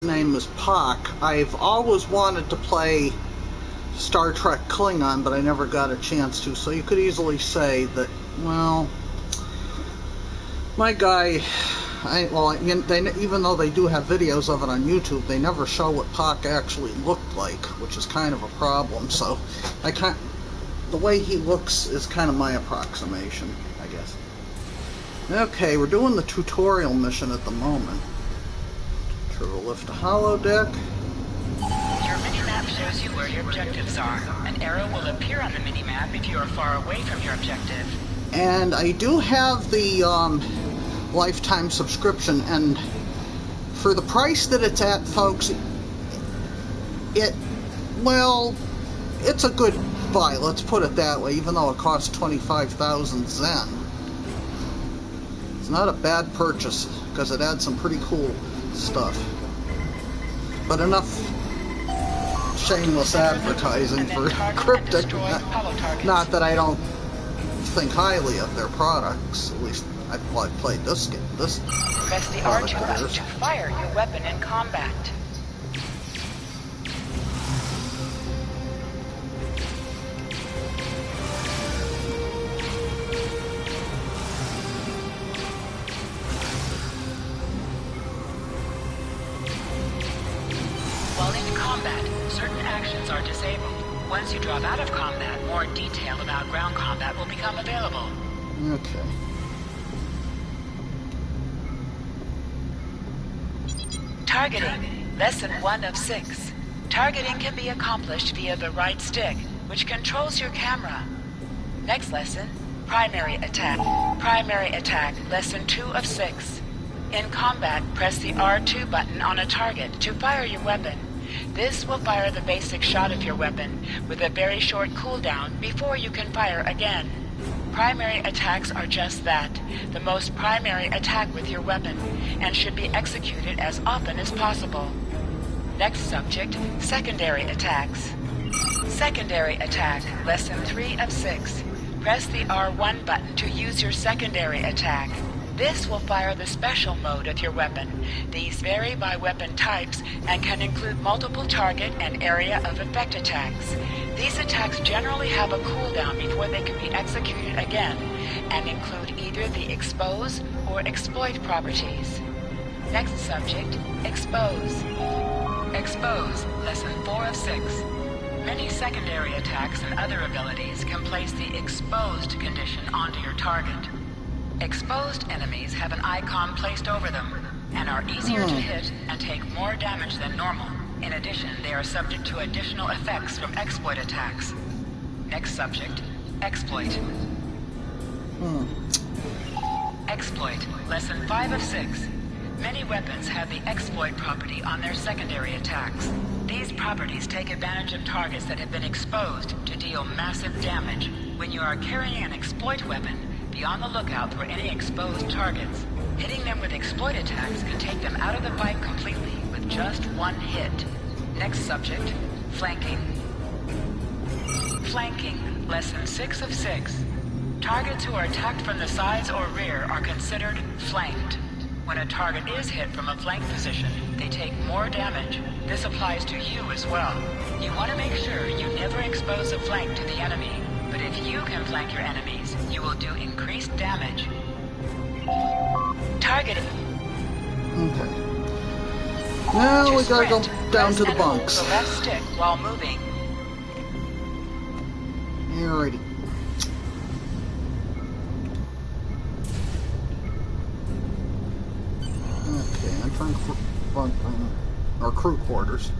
Name is Pak. I've always wanted to play Star Trek Klingon, but I never got a chance to, so you could easily say that, well, my guy, even though they do have videos of it on YouTube, they never show what Pak actually looked like, which is kind of a problem, so the way he looks is kind of my approximation, I guess. Okay, we're doing the tutorial mission at the moment. We'll lift a holodeck. Your mini-map shows you where your objectives are. An arrow will appear on the mini-map if you are far away from your objective. And I do have the lifetime subscription, and for the price that it's at, folks, it's a good buy, let's put it that way, even though it costs 25,000 Zen. It's not a bad purchase, because it adds some pretty cool stuff. But enough shameless advertising for Cryptic. Not that I don't think highly of their products. At least I've played this game. Press the R2 button to fire your weapon in combat. While in combat, certain actions are disabled. Once you drop out of combat, more detail about ground combat will become available. Okay. Targeting. Lesson 1 of 6. Targeting can be accomplished via the right stick, which controls your camera. Next lesson, primary attack. Primary attack. Lesson 2 of 6. In combat, press the R2 button on a target to fire your weapon. This will fire the basic shot of your weapon with a very short cooldown before you can fire again. Primary attacks are just that, the most primary attack with your weapon, and should be executed as often as possible. Next subject, secondary attacks. Secondary attack, lesson 3 of 6. Press the R1 button to use your secondary attack. This will fire the special mode of your weapon. These vary by weapon types and can include multiple target and area of effect attacks. These attacks generally have a cooldown before they can be executed again and include either the expose or exploit properties. Next subject, expose. Expose, lesson 4 of 6. Many secondary attacks and other abilities can place the exposed condition onto your target. Exposed enemies have an icon placed over them and are easier to hit and take more damage than normal. In addition, they are subject to additional effects from exploit attacks. Next subject, exploit. Exploit, lesson 5 of 6. Many weapons have the exploit property on their secondary attacks. These properties take advantage of targets that have been exposed to deal massive damage. When you are carrying an exploit weapon, be on the lookout for any exposed targets. Hitting them with exploit attacks can take them out of the fight completely with just one hit. Next subject, flanking. Flanking, lesson 6 of 6. Targets who are attacked from the sides or rear are considered flanked. When a target is hit from a flank position, they take more damage. This applies to you as well. You want to make sure you never expose a flank to the enemy. But if you can flank your enemies, you will do increased damage. Targeting. Okay. Now we gotta go down to the bunks. Hold the left stick while moving. Alrighty. Okay, entering bunk or crew quarters.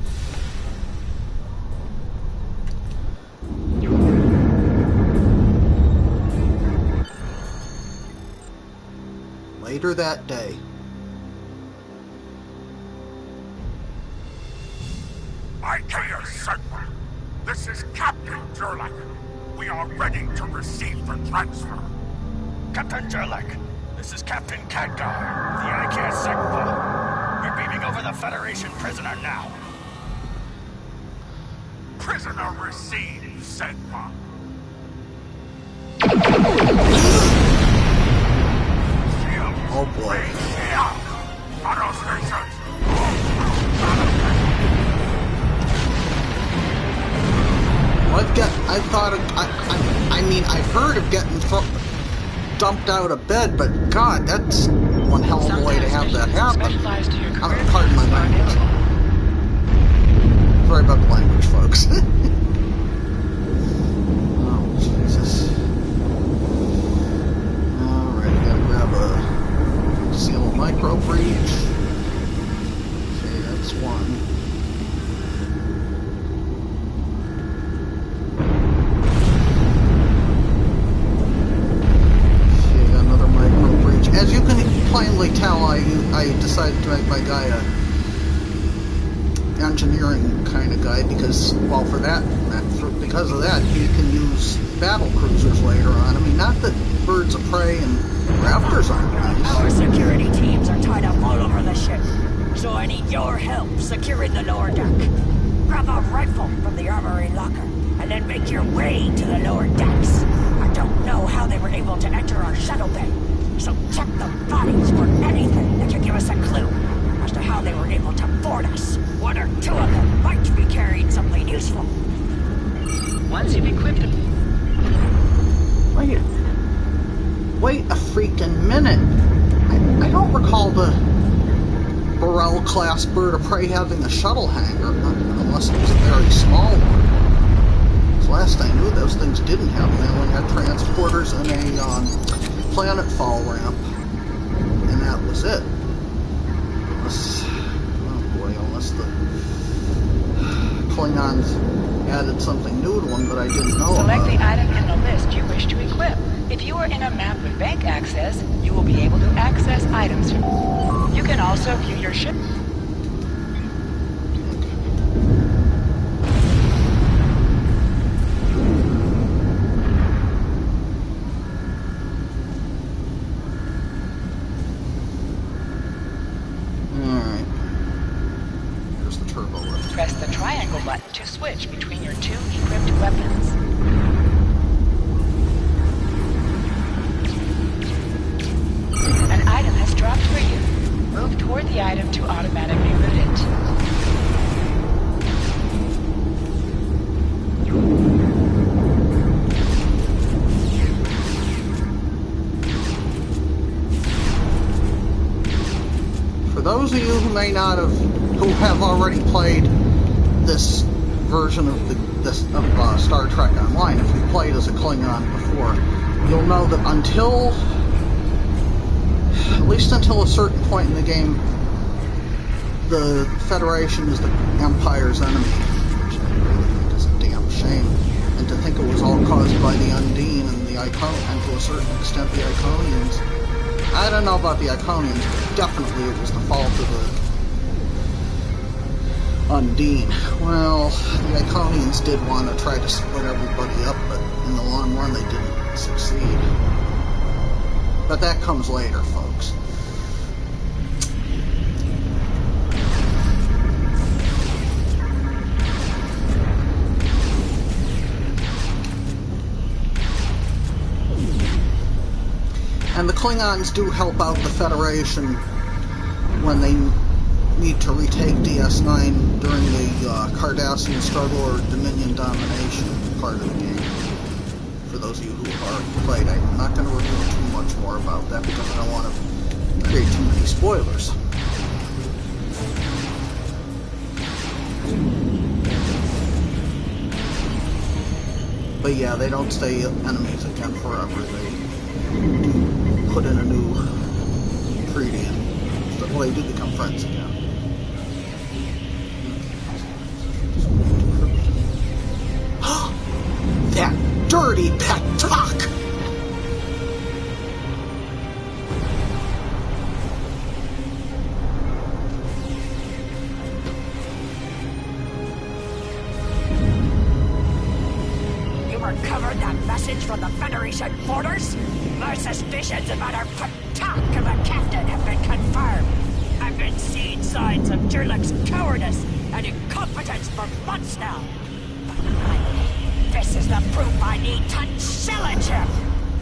Later that day. IKA Sigma. This is Captain Jerlik. We are ready to receive the transfer. Captain Jerlik, this is Captain Khadgar, the IKA Sigma. We're beaming over the Federation prisoner now. Prisoner received, Sigma. Oh boy. Auto stations! heard of getting dumped out of bed, but God, that's one hell of a way to have that happen. Pardon my language. Sorry about the language, folks. Oh, Jesus. Alright, gotta grab a concealed micro breach. Okay, that's one. As you can plainly tell, I decided to make my guy a engineering kind of guy because, well, because of that, he can use battle cruisers later on. I mean, not that birds of prey and rafters aren't nice. Our security teams are tied up all over the ship, so I need your help securing the lower deck. Grab a rifle from the armory locker, and then make your way to the lower decks. I don't know how they were able to enter our shuttle bay. So check the bodies for anything that could give us a clue as to how they were able to board us. One or two of them might be carrying something useful. Once you've equipped them... Wait a freaking minute. I don't recall the Burrell-class bird of prey having a shuttle hangar, unless it was a very small one. So last I knew, those things didn't have them. They only had transporters and a planet fall ramp, and that was it. Unless the Klingons added something new to them that I didn't know Select about. the item in the list you wish to equip. If you are in a map with bank access, you will be able to access items. You can also view your ship. Press the triangle button to switch between your two equipped weapons. An item has dropped for you. Move toward the item to automatically loot it. For those of you who who have already played this version of Star Trek Online, if you played as a Klingon before, you'll know that at least until a certain point in the game, the Federation is the Empire's enemy, which I really think is a damn shame. And to think it was all caused by the Undine and and to a certain extent the Iconians. I don't know about the Iconians, but definitely it was the fault of the Undine. Well, the Iconians did want to try to split everybody up, but in the long run they didn't succeed. But that comes later, folks. And the Klingons do help out the Federation when they need to retake DS9 during the Cardassian struggle or Dominion domination part of the game. For those of you who have already played, I'm not going to reveal too much more about that because I don't want to create too many spoilers. But yeah, they don't stay enemies again forever. They put in a new treaty and well, they do become friends again. That dirty Patak! You recovered that message from the Federation borders? My suspicions about our Patak of a captain have been confirmed. I've been seeing signs of Jerlik's cowardice and incompetence for months now. This is the proof I need to challenge him.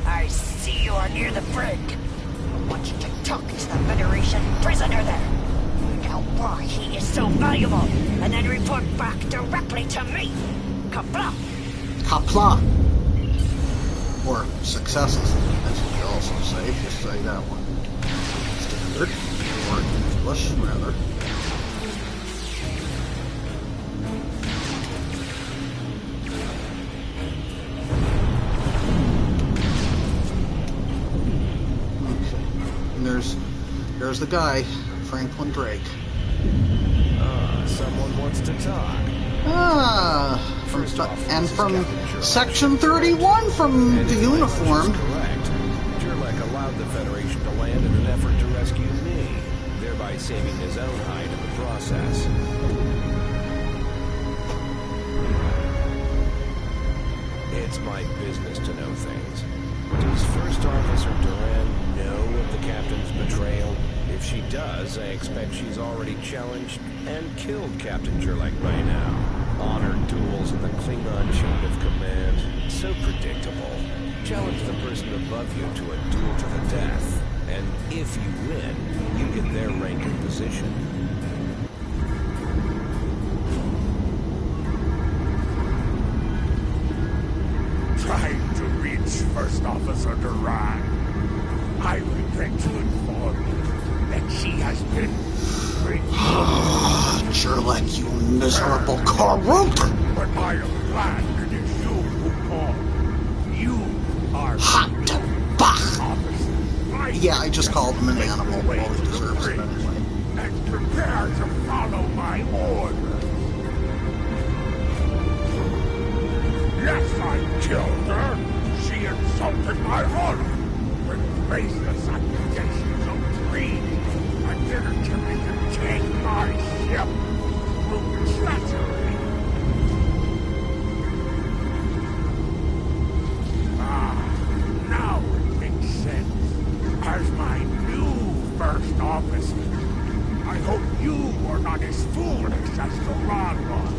I see you are near the brig. I want you to talk to the Federation prisoner there. Find out why he is so valuable, and then report back directly to me. Kapla. Kapla. Or successes, as you could also say, if you say that one. Standard, or English, rather. Okay. And there's the guy, Franklin Drake. Someone wants to talk. From Section 31 from the uniform. Correct. Jerlek allowed the Federation to land in an effort to rescue me, thereby saving his own hide in the process. It's my business to know things. Does First Officer Duran know of the captain's betrayal? If she does, I expect she's already challenged and killed Captain Jerlek by now. Honored duels in the Klingon chain of command. So predictable. Challenge the person above you to a duel to the death. And if you win, you get their rank and position. Trying to reach First Officer Duran. I regret to inform you that she has been Jerlek, you miserable corrupt! But I am glad it is you who called. You are Hot Bach! officer. Yeah, I just called him an animal. Well, he deserves it anyway. And prepare to follow my orders. Yes, I killed her. She insulted my honor with baseless accusations of greed. I didn't even take my ship through treachery. Now it makes sense. As my new first officer, I hope you are not as foolish as Duran was.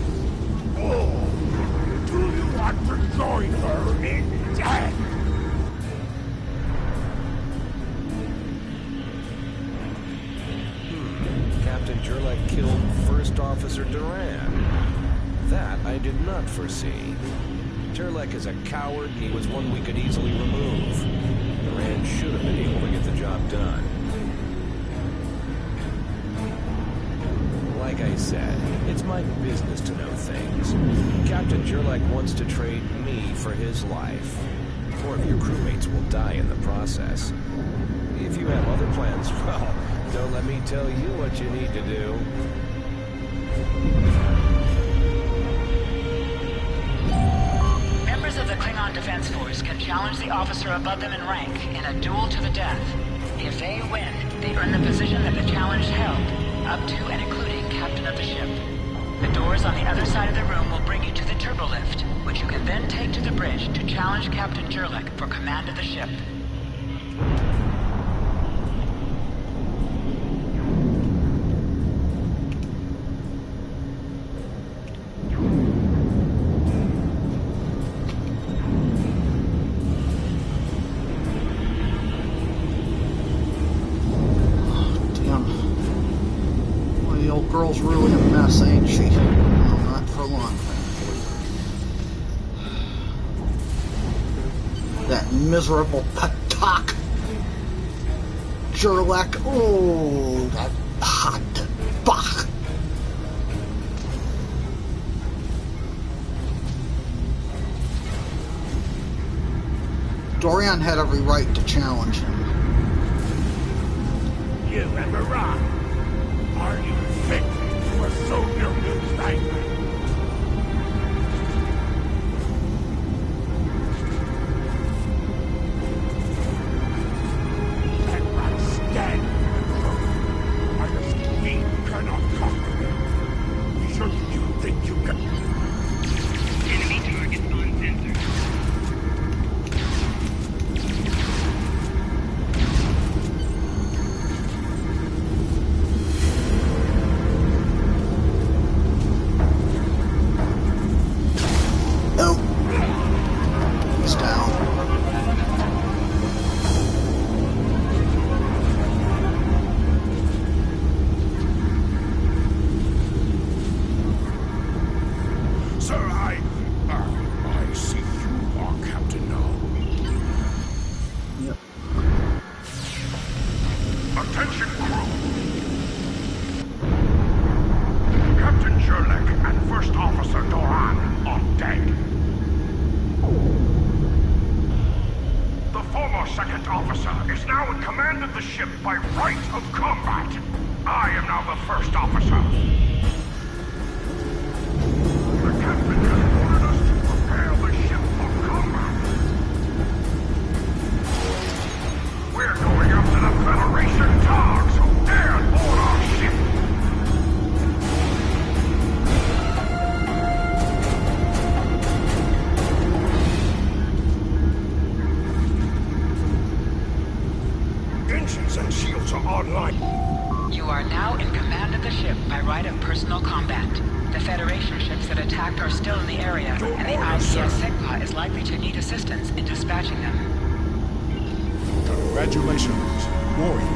Oh, do you want to join her in death? Captain Jerlek killed First Officer Duran. That I did not foresee. Jerlek is a coward, and he was one we could easily remove. Duran should have been able to get the job done. Like I said, it's my business to know things. Captain Jerlek wants to trade me for his life. 4 of your crewmates will die in the process. If you have other plans, well, don't let me tell you what you need to do. Members of the Klingon Defense Force can challenge the officer above them in rank in a duel to the death. If they win, they earn the position that the challenge held, up to and including captain of the ship. The doors on the other side of the room will bring you to the turbolift, which you can then take to the bridge to challenge Captain Jerlek for command of the ship. Girl's really a mess, ain't she? No, not for long, thankfully. That miserable Patak Jerlek. Oh, that hot Bach. Dorian had every right to challenge him. You and Duran, are you fit to assume your new title? Cannot stand it. I just we cannot conquer them. Sure you think you can? Enemy target uncensored. Jurlik and First Officer Doran on deck. The former second officer is now in command of the ship by right of combat. I am now the first officer. The captain has ordered us to prepare the ship for combat. We're going after the Federation dogs who dared board our ship. Engines and shields are online. You are now in command of the ship by right of personal combat. The Federation ships that attacked are still in the area, and the ICS Sigma is likely to need assistance in dispatching them. Congratulations, warrior.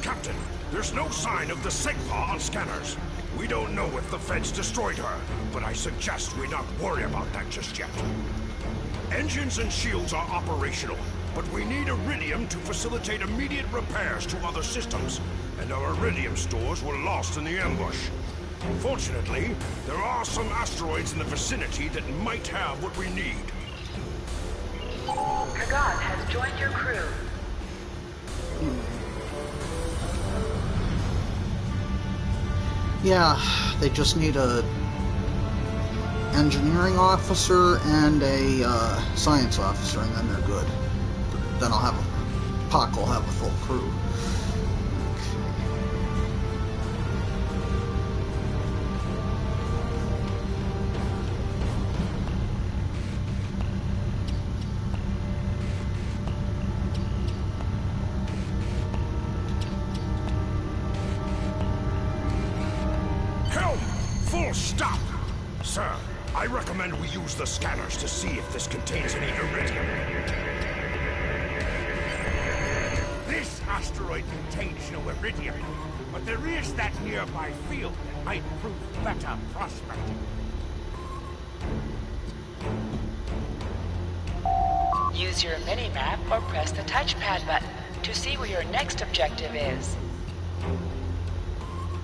Captain, there's no sign of the Sigma on scanners. We don't know if the Feds destroyed her, but I suggest we not worry about that just yet. Engines and shields are operational, but we need iridium to facilitate immediate repairs to other systems, and our iridium stores were lost in the ambush. Fortunately, there are some asteroids in the vicinity that might have what we need. Kagan has joined your crew. Yeah, they just need a engineering officer and a science officer, and then they're good. Then Pac will have a full crew. Helm! Full stop! Sir, I recommend we use the scanners to see if this contains any iridium. This asteroid contains no iridium, but there is that nearby field that might prove better prospecting. Use your mini-map or press the touchpad button to see where your next objective is.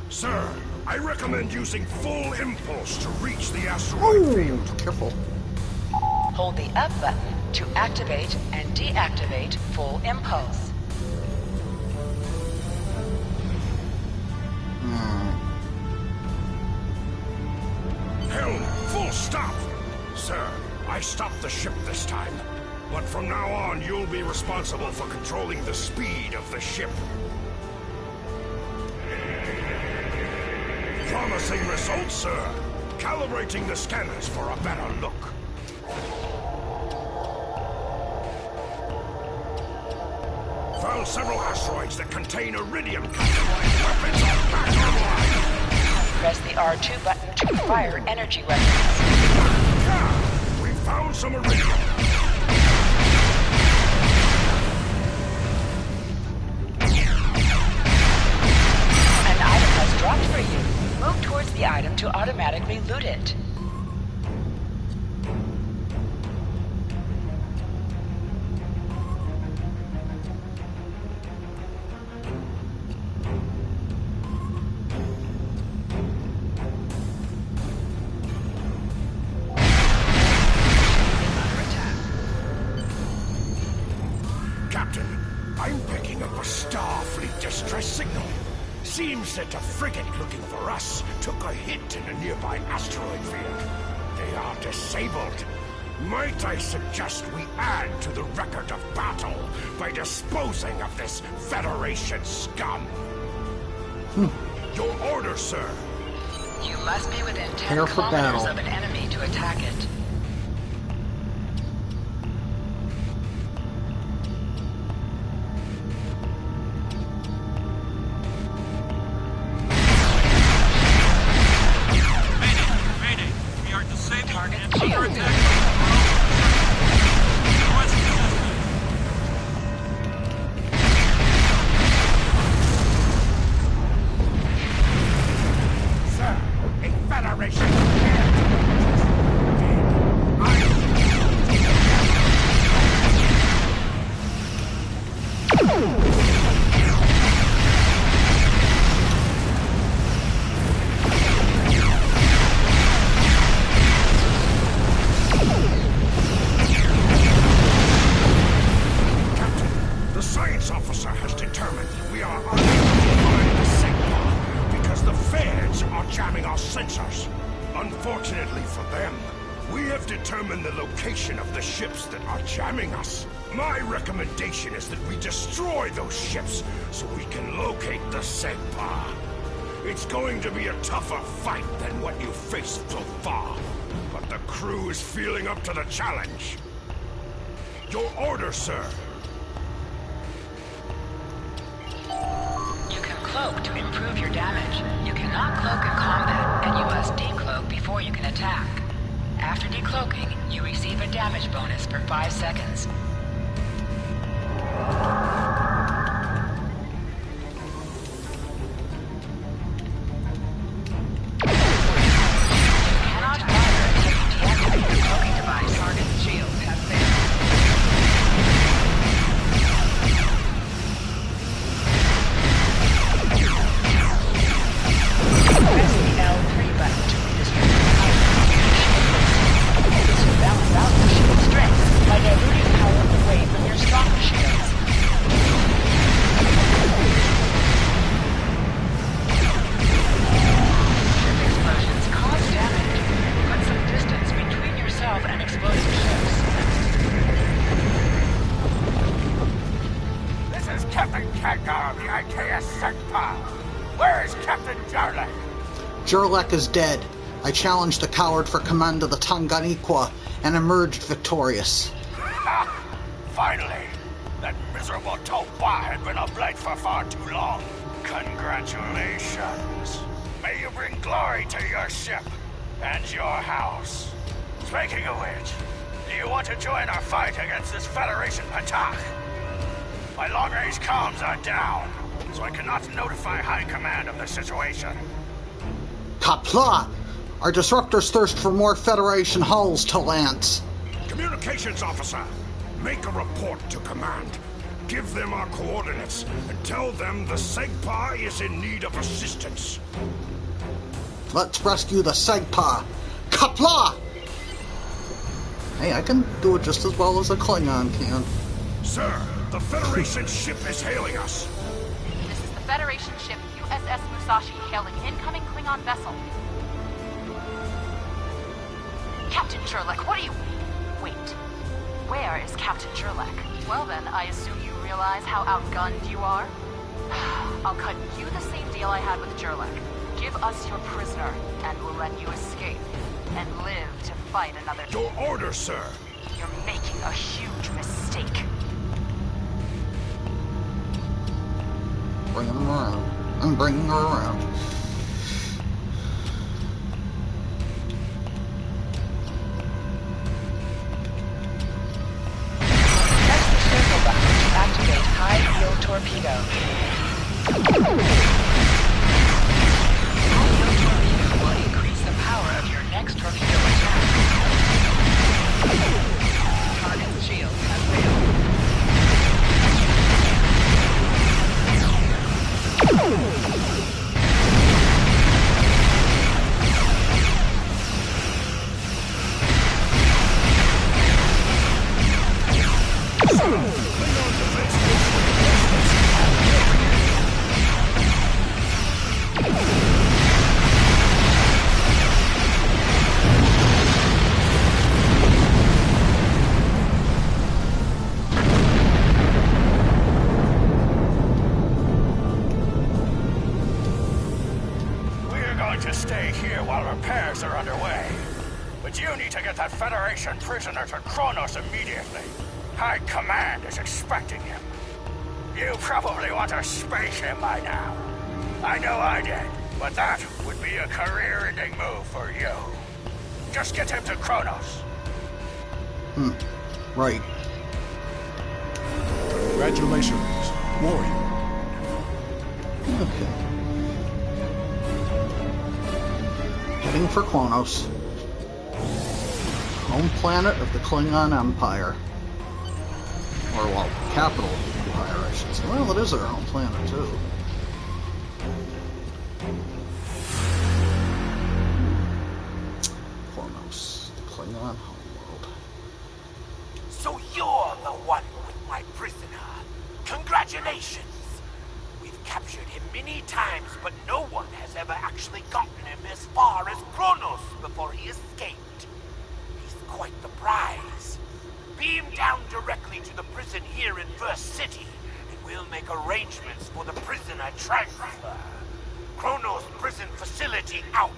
Sir, I recommend using full impulse to reach the asteroid field. Careful. Hold the up button to activate and deactivate full impulse. Helm, full stop! Sir, I stopped the ship this time. But from now on, you'll be responsible for controlling the speed of the ship. Promising results, sir. Calibrating the scanners for a better look. Found several asteroids that contain iridium-capitalized weapons on back online. Press the R2 button to fire energy weapons. Yeah, we found some iridium. An item has dropped for you. Move towards the item to automatically loot it. Captain, I'm picking up a Starfleet distress signal. Seems that a frigate looking for us took a hit in a nearby asteroid field. They are disabled. Might I suggest we add to the record of battle by disposing of this Federation scum? Your order, sir. You must be within 10 Prepare for kilometers battle. of an enemy to attack it. Sir, a Federation air defense. location of the ships that are jamming us. My recommendation is that we destroy those ships so we can locate the Segpa. It's going to be a tougher fight than what you've faced so far, but the crew is feeling up to the challenge. Your order, sir. You can cloak to improve your damage. You cannot cloak in combat, and you must decloak before you can attack. After decloaking, you receive a damage bonus for 5 seconds. Jerlek is dead. I challenged the coward for command of the Tanganiqua and emerged victorious. Finally! That miserable Topa had been a blight for far too long. Congratulations. May you bring glory to your ship and your house. Speaking of which, do you want to join our fight against this Federation Patak? My long-range comms are down, so I cannot notify High Command of the situation. Kapla! Our disruptors thirst for more Federation hulls to lance. Communications officer, make a report to command. Give them our coordinates and tell them the Segpa is in need of assistance. Let's rescue the Segpa. Kapla! Hey, I can do it just as well as a Klingon can. Sir, the Federation ship is hailing us. This is the Federation ship USS Musashi hailing incoming Klingon vessel. Captain Jerlek, what are you... Wait. Where is Captain Jerlek? Well then, I assume you realize how outgunned you are? I'll cut you the same deal I had with Jerlek. Give us your prisoner, and we'll let you escape. And live to fight another... Your order, sir! You're making a huge mistake. Bring him around. I'm bringing her around. Press the circle button to activate high yield torpedo. High yield torpedo will increase the power of your next torpedo attack. Target's shield has failed. Prisoner to Kronos immediately. High Command is expecting him. You probably want to spank him by now. I know I did, but that would be a career-ending move for you. Just get him to Kronos. Right. Congratulations, warrior. Okay. Heading for Kronos. Home planet of the Klingon Empire. Or, well, capital empire, I should say. Well, it is our home planet, too. Kronos, the Klingon homeworld. So you're the one with my prisoner. Congratulations! We've captured him many times, but no one has ever actually gotten him as far as Kronos before he escaped. He's quite the prize. beam down directly to the prison here in First City, and we'll make arrangements for the prisoner transfer. Kronos prison facility out.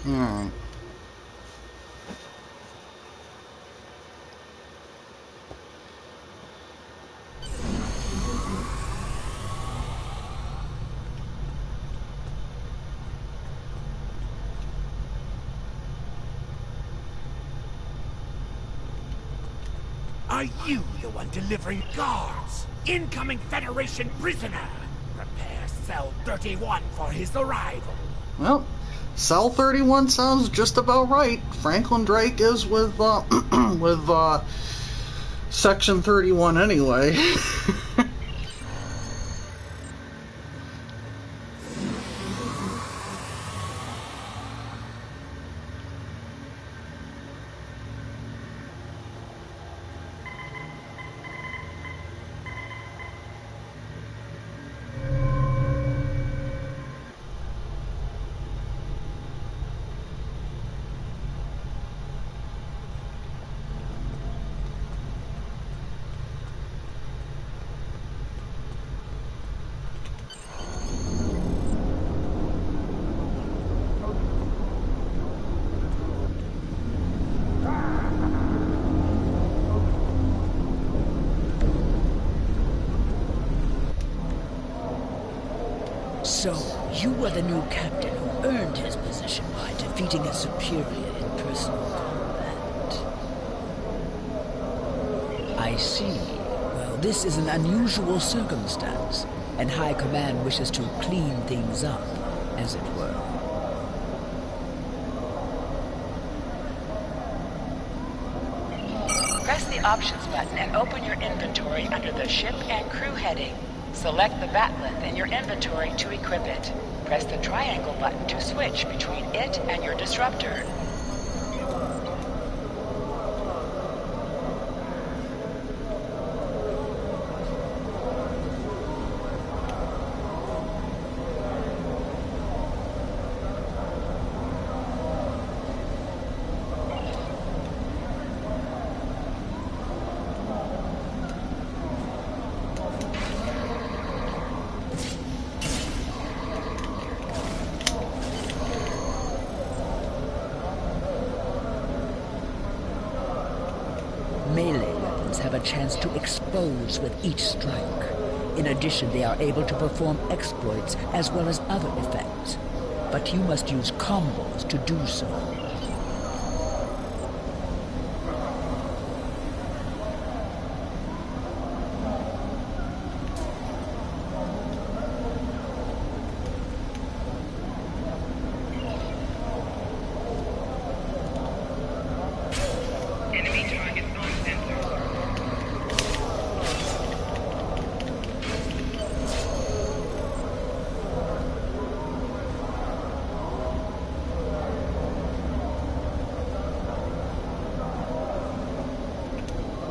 Alright. Are you the one delivering guards? Incoming Federation prisoner! Prepare Cell 31 for his arrival. Well, Cell 31 sounds just about right. Franklin Drake is with Section 31 anyway. So, you were the new captain who earned his position by defeating a superior in personal combat. I see. Well, this is an unusual circumstance, and High Command wishes to clean things up, as it were. Press the Options button and open your inventory under the Ship and Crew heading. Select the batleth in your inventory to equip it. Press the triangle button to switch between it and your disruptor. Melee weapons have a chance to expose with each strike. In addition, they are able to perform exploits as well as other effects. But you must use combos to do so.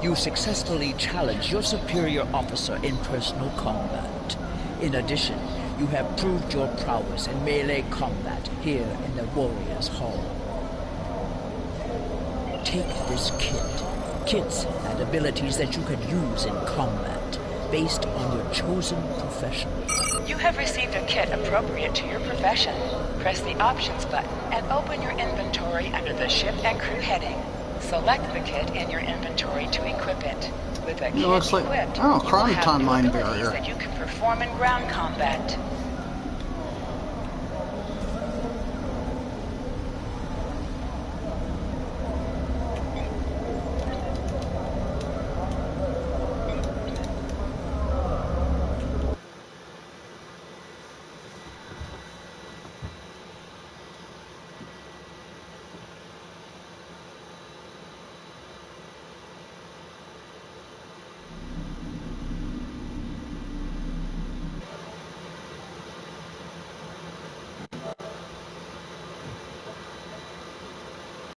You successfully challenge your superior officer in personal combat. In addition, you have proved your prowess in melee combat here in the Warriors' Hall. Take this kit. Kits and abilities that you can use in combat, based on your chosen profession. You have received a kit appropriate to your profession. Press the Options button and open your inventory under the Ship and Crew heading. Select the kit in your inventory to equip it. With a kit looks like, equipped, oh, you will have chronoton new mine abilities barrier. that you can perform in ground combat.